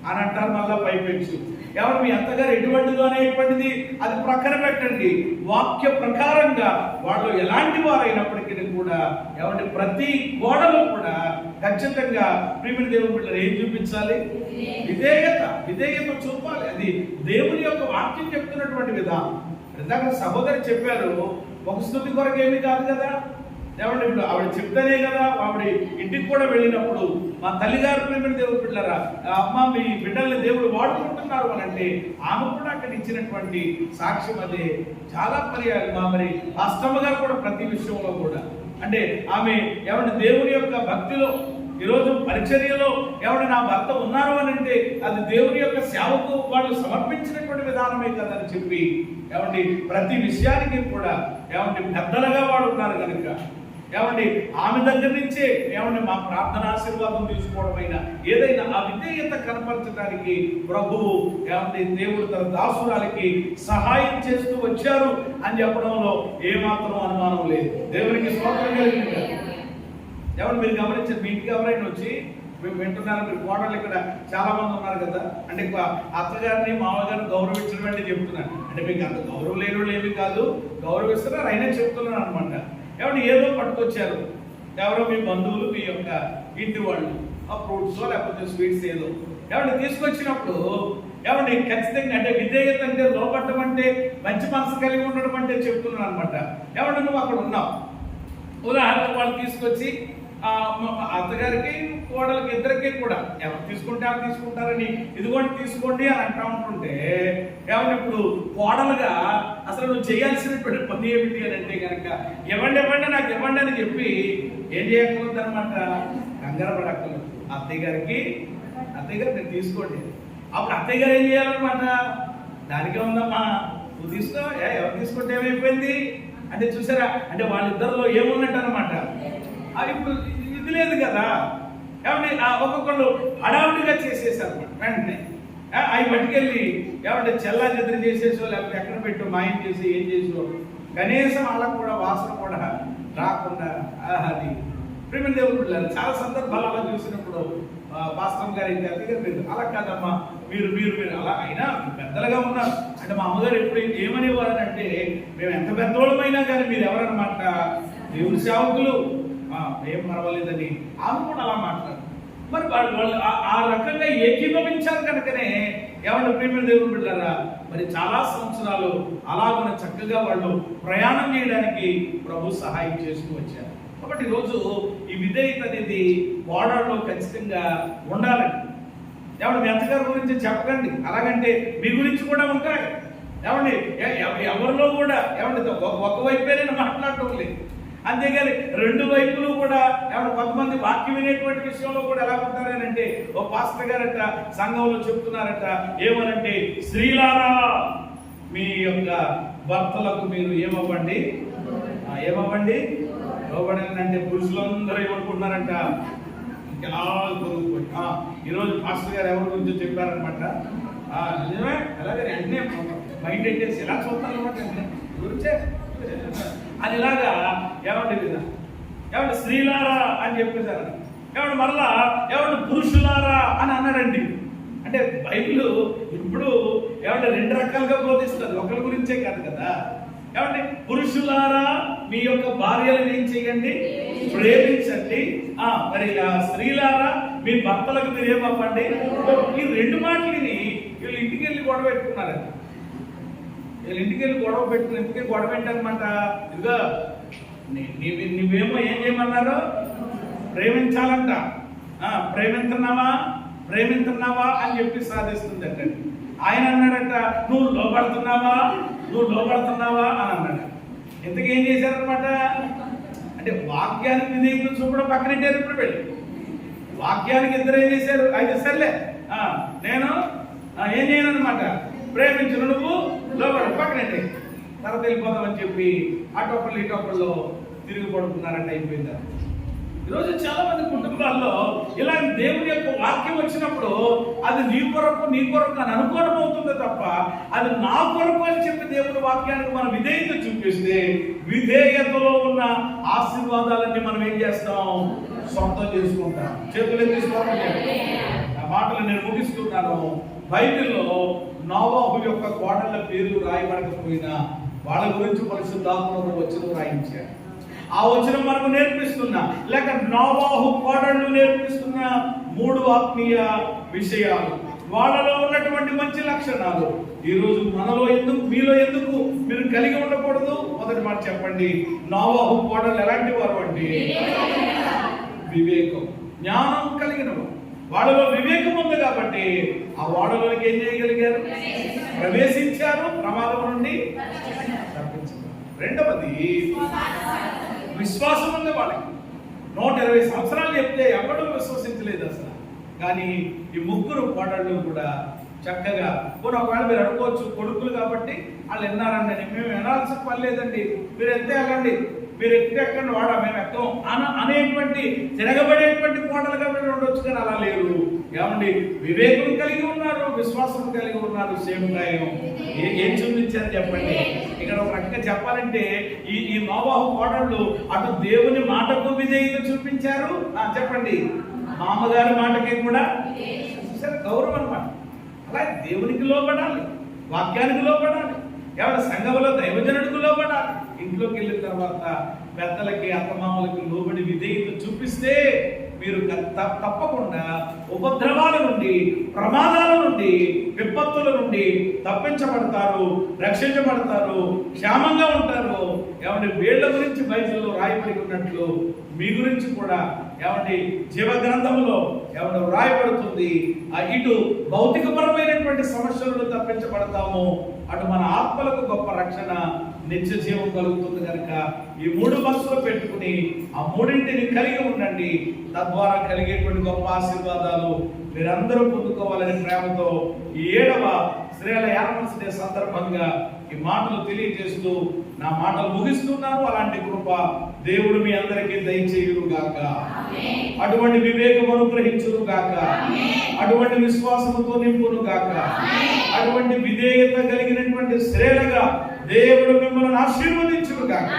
అని అంటారు. మళ్ళా పైపెచ్చు ఎవరు మీ అత్తగారు ఎటువంటిదో అనేటువంటిది అది ప్రక్కన పెట్టండి. వాక్య ప్రకారంగా వాళ్ళు ఎలాంటి వారైనప్పటికీ కూడా ఏమంటే ప్రతి గోడలో కూడా ఖచ్చితంగా ప్రియమైన దేవుని బిడ్డలు ఏం చూపించాలి? విధేయత చూపాలి. అది దేవుని యొక్క వాక్యం చెప్తున్నటువంటి విధానం. ఇందాక సహోదరి చెప్పారు, ఒక స్తుతి కొరకు ఏమీ కాదు కదా. ఏమంటే ఇప్పుడు ఆవిడ చెప్తానే కదా, ఆవిడ ఇంటికి కూడా వెళ్ళినప్పుడు మా తల్లిగారు ప్రియమైన దేవుడు బిడ్డలారా, అమ్మ మీ బిడ్డల్ని దేవుడు వాడుకుంటున్నారు అని అంటే ఆమె కూడా అక్కడ ఇచ్చినటువంటి సాక్ష్యం అదే. చాలా పర్యాలు మరి అష్టమ్మ గారు కూడా ప్రతి విషయంలో కూడా అంటే ఆమె ఏమంటే దేవుని యొక్క భక్తిలో ఈరోజు పరిచర్యలో ఎవరు నా భర్త ఉన్నారు అని అంటే అది దేవుని యొక్క సేవకు వాళ్ళు సమర్పించినటువంటి విధానమే కదని చెప్పి ఏమండి ప్రతి విషయానికి కూడా ఏమండి పెద్దలుగా వాడు ఉన్నారు కనుక ఏమండి ఆమె దగ్గర నుంచే ఏమండి మా ప్రార్థన ఆశీర్వాదం తీసుకోవడమైనా ఏదైనా ఆ విధేయత కనపరచడానికి ప్రభువు ఏమండి దేవుడు తన దాసురాలకి సహాయం చేస్తూ వచ్చారు అని చెప్పడంలో ఏమాత్రం అనుమానం లేదు. దేవునికి స్తోత్రం కలిగింది. ఎవరు మీరు గమనించారు, మీ ఇంటికి ఎవరైనా వచ్చి మేము వింటున్నారు, మీరు కోడళ్ళు ఇక్కడ చాలా మంది ఉన్నారు కదా, అంటే అత్తగారిని మామగారిని గౌరవించడం అంటే చెప్తున్నాను. అంటే మీకు అంత గౌరవం లేని వాళ్ళు ఏమీ కాదు, గౌరవిస్తున్నారు అయినా చెప్తున్నాను అనమాట. ఏమంటే ఏదో పట్టుకొచ్చారు, ఎవరో మీ బంధువులు మీ యొక్క ఇంటి వాళ్ళు ఆ ఫ్రూట్స్ లేకపోతే స్వీట్స్ ఏదో ఏమంటే తీసుకొచ్చినప్పుడు ఏమంటే ఖచ్చితంగా అంటే విధేయత అంటే లోపడటం అంటే మంచి మనసు కలిగి ఉండడం అంటే చెప్తున్నాను అనమాట. ఏమంటే నువ్వు అక్కడ ఉన్నావు, ఉదాహరణకు వాళ్ళు తీసుకొచ్చి అత్తగారికి కోడలకి ఇద్దరికి కూడా ఎవరు తీసుకుంటారని ఇదిగోండి తీసుకోండి అని అంటా ఉంటుంటే ఏమన్నా ఇప్పుడు కోడలుగా అసలు నువ్వు చేయాల్సినటువంటి పని ఏమిటి అని అంటే కనుక ఇవ్వండి నాకు ఇవ్వండి అని చెప్పి ఏం చేయకూడదు అనమాట, కంగారు పడక్కర్లేదు. అత్తయ్య గారు నేను తీసుకోండి. అప్పుడు అత్తయ్య గారు ఏం చేయాలన్నమాట, దానికే ఉందమ్మా నువ్వు తీసుకో, ఎవరు తీసుకుంటే ఏమైపోయింది అంటే చూసారా, అంటే వాళ్ళిద్దరిలో ఏమున్నట్టు అనమాట. అది ఇప్పుడు ఇది లేదు కదా, ఏమంటే ఒక్కొక్కళ్ళు హడావుడిగా చేసేసారు వెంటనే. అవి పట్టుకెళ్ళి ఏమంటే చెల్లా చెద్దరు చేసేసో లేకపోతే ఎక్కడ పెట్టు మాయం చేసి ఏం చేసో కనీసం వాళ్ళకు కూడా వాసన కూడా రాకుండా అది ప్రేమ దేవుడు పిల్లలు చాలా సందర్భాలు అలా చూసినప్పుడు పాస్టర్ గారు అయితే అతిగా అలా కాదమ్మా మీరు అలా అయినా పెద్దలుగా ఉన్నారు అంటే మా అమ్మగారు ఎప్పుడు ఏమనేవారు అంటే మేము ఎంత పెద్దోళ్ళమైనా కానీ మీరు ఎవరన్నమాట దేవుడి సేవకులు ఏం పర్వాలేదని ఆమె కూడా అలా మాట్లాడారు. మరి వాళ్ళు ఆ రకంగా ఏకీభవించారు కనుకనే ఎవరి ప్రేమ దేవుడు బిడ్డారా మరి చాలా సంవత్సరాలు అలాగున చక్కగా వాళ్ళు ప్రయాణం చేయడానికి ప్రభు సహాయం చేస్తూ వచ్చారు. కాబట్టి ఈరోజు ఈ విధేయత అనేది వాడల్లో ఖచ్చితంగా ఉండాలండి. ఎవరు మీ అత్తగారి గురించి చెప్పకండి, అలాగంటే మీ గురించి కూడా ఉంటాయి. ఏమండి ఎవరిలో కూడా ఏమంటే ఒకవైపే నేను మాట్లాడటం లేదు, అంతేగాని రెండు వైపులు కూడా ఏమన్నా కొంతమంది వాక్యం వినేటువంటి విషయంలో కూడా ఎలా ఉంటారనంటే ఓ పాస్టర్ గారట సంఘంలో చెప్తున్నారట ఏమనంటే స్త్రీలారా మీ యొక్క భర్తలకు మీరు ఏమవ్వండి అంటే పురుషులందరూ ఏమనుకుంటున్నారంట ఇంకా కొనుక్కోండి. ఈరోజు పాస్టర్ గారు ఎవరి గురించి చెప్పారనమాట, నిజమే అలాగే వెంటనే మైండ్ ఎట్టేసి ఎలా చూస్తారు అనమాట గురించే అని ఇలాగా ఏమంటే ఏమంటే స్త్రీలారా అని చెప్పేశారు. ఏమంటే మరలా ఏమంటే పురుషులారా అని అన్నాడండి. అంటే బైబిల్ ఇప్పుడు ఏమంటే రెండు రకాలుగా బోధిస్తుంది, ఒకరి గురించే కాదు కదా. ఏమంటే పురుషులారా మీ యొక్క భార్యలను ఏం చేయండి, ప్రేమించండి. మరి స్త్రీలారా మీ భర్తలకు మీరు ఏమవ్వండి. ఈ రెండు మాటలని వీళ్ళు ఇంటికి వెళ్ళి గొడవ పెట్టుకున్నారండి. వీళ్ళ ఇంటికి వెళ్ళి గొడవ పెట్టుకుని ఇంటికి గొడవ పెట్టనమాట. ఇదిగో నువ్వేమో ఏం చేయమన్నారు? ప్రేమించాలంట. ప్రేమిస్తున్నావా అని చెప్పి సాధిస్తుందంట. ఆయన అన్నాడట, నువ్వు లోపడుతున్నావా అని అన్నాడు. ఇంతకేం చేశారనమాట అంటే వాక్యానికి విధేయత చూపడం పక్కనెట్టారు. ఇప్పుడు వెళ్ళి వాక్యానికి ఇద్దరు ఏం చేశారు? అయితే సర్లే నేను ఏం చేయను అనమాట, ప్రేమించను, నువ్వు లోపడు పక్కనెట్టే, తర్వాత వెళ్ళిపోతామని చెప్పి అటొకళ్ళు ఇటొకళ్ళు తిరిగి పడుతున్నారంటే అయిపోయిందా. ఈరోజు చాలా మంది కుటుంబాల్లో ఇలాంటి దేవుని యొక్క వాక్యం వచ్చినప్పుడు అది నీ కొరకు అని అనుకోవడం అవుతుంది తప్ప అది నా కొరకు అని చెప్పి దేవుని వాక్యానికి మనం విధేయత చూపిస్తే విధేయతలో ఉన్న ఆశీర్వాదాలన్నీ మనం ఏం చేస్తాం? సొంతం చేసుకుంటాం. చేతులు తీసుకోవడం. ఆ మాటలు నేను ముగిస్తున్నాను. బైబిల్లో నోవాహు యొక్క కోడళ్ళ పేర్లు రాయబడకపోయినా వాళ్ళ గురించి పరిశుద్ధాత్మ వచనం రాయించారు. ఆ వచనం మనకు నేర్పిస్తున్నా లేక నోవాహు కోడళ్ళు నేర్పిస్తున్న 3 ఆత్మీయ విషయాలు, వాళ్ళలో ఉన్నటువంటి మంచి లక్షణాలు ఈరోజు మీలో ఎందుకు మీరు కలిగి ఉండకూడదు? మొదటి మాట చెప్పండి. నోవాహు కోడళ్ళు ఎలాంటి వారు అంటే వివేకం, జ్ఞానం కలిగిన వారు. వాళ్ళలో వివేకం ఉంది కాబట్టి ఆ వాడలోకి ఏం చేయగలిగారు? ప్రవేశించారు, ప్రమాదం నుండి తప్పించారు. రెండవది విశ్వాసం ఉంది వాళ్ళకి. 120 సంవత్సరాలు చెప్తే ఎవడూ విశ్వసించలేదు అసలు. కానీ ఈ 3 కోడళ్ళు కూడా చక్కగా ఒకవేళ మీరు అనుకోవచ్చు కొడుకులు కాబట్టి వాళ్ళు విన్నారండి. మేము వినాల్సిన పని లేదండి, మీరు ఎత్తే వెళ్ళండి, మీరు ఎక్కండి, మేము ఎక్కం అనేటువంటి తిరగబడేటువంటి కోడలుగా మీరు ఉండొచ్చు. కానీ అలా లేరు. ఏమండి, వివేకం కలిగి ఉన్నారు, విశ్వాసం కలిగి ఉన్నారు. సేమ్ టైం ఏం చూపించారు చెప్పండి? ఇక్కడ ఒక రకంగా చెప్పాలంటే ఈ నోవాహు కోడళ్ళు అటు దేవుని మాటకు విధేయత చూపించారు. చెప్పండి, మామగారి మాటకి కూడా గౌరవం అన్నమాట. అలా దేవునికి లోపడాలి, వాక్యానికి లోపడాలి, ఎవరి సంఘంలో దైవజనుడికి లోపడాలి. ఇంట్లోకి వెళ్ళిన తర్వాత పెద్దలకి అత్తమామలకి లోబడి విధేయత చూపిస్తే మీరు తప్పకుండా ఉపద్రవాల నుండి, ప్రమాదాల నుండి, విపత్తుల నుండి తప్పించబడతారు, రక్షించబడతారు, క్షేమంగా ఉంటారు. ఏమంటే వీళ్ళ గురించి బైబిల్లో రాయబడి ఉన్నట్లు మీ గురించి కూడా ఏమంటే జీవ గ్రంథంలో ఏమంటే రాయబడుతుంది. ఇటు భౌతికపరమైనటువంటి సమస్యలను తప్పించబడతాము, అటు మన ఆత్మలకు గొప్ప రక్షణ, నిత్య జీవం కలుగుతుంది. కనుక ఈ 3 మనసులో పెట్టుకుని ఆ 3ంటిని కలిగి ఉండండి. తద్వారా కలిగేటువంటి గొప్ప ఆశీర్వాదాలు మీరందరూ పొందుకోవాలని ప్రేమతో ఈ 7వ స్త్రీల యానివర్సరీ డే సందర్భంగా ఈ మాటలు తెలియజేస్తూ నా మాటలు ముగిస్తున్నాను. అలాంటి కృప దేవుడు మీ అందరికీ దయచేయుగాక. అటువంటి వివేకం అనుగ్రహించుగాక. అటువంటి విశ్వాసముతో నింపునుగాక. అటువంటి విధేయత కలిగినటువంటి స్త్రీలుగా దేవుడు మిమ్మల్ని ఆశీర్వదించుగాక.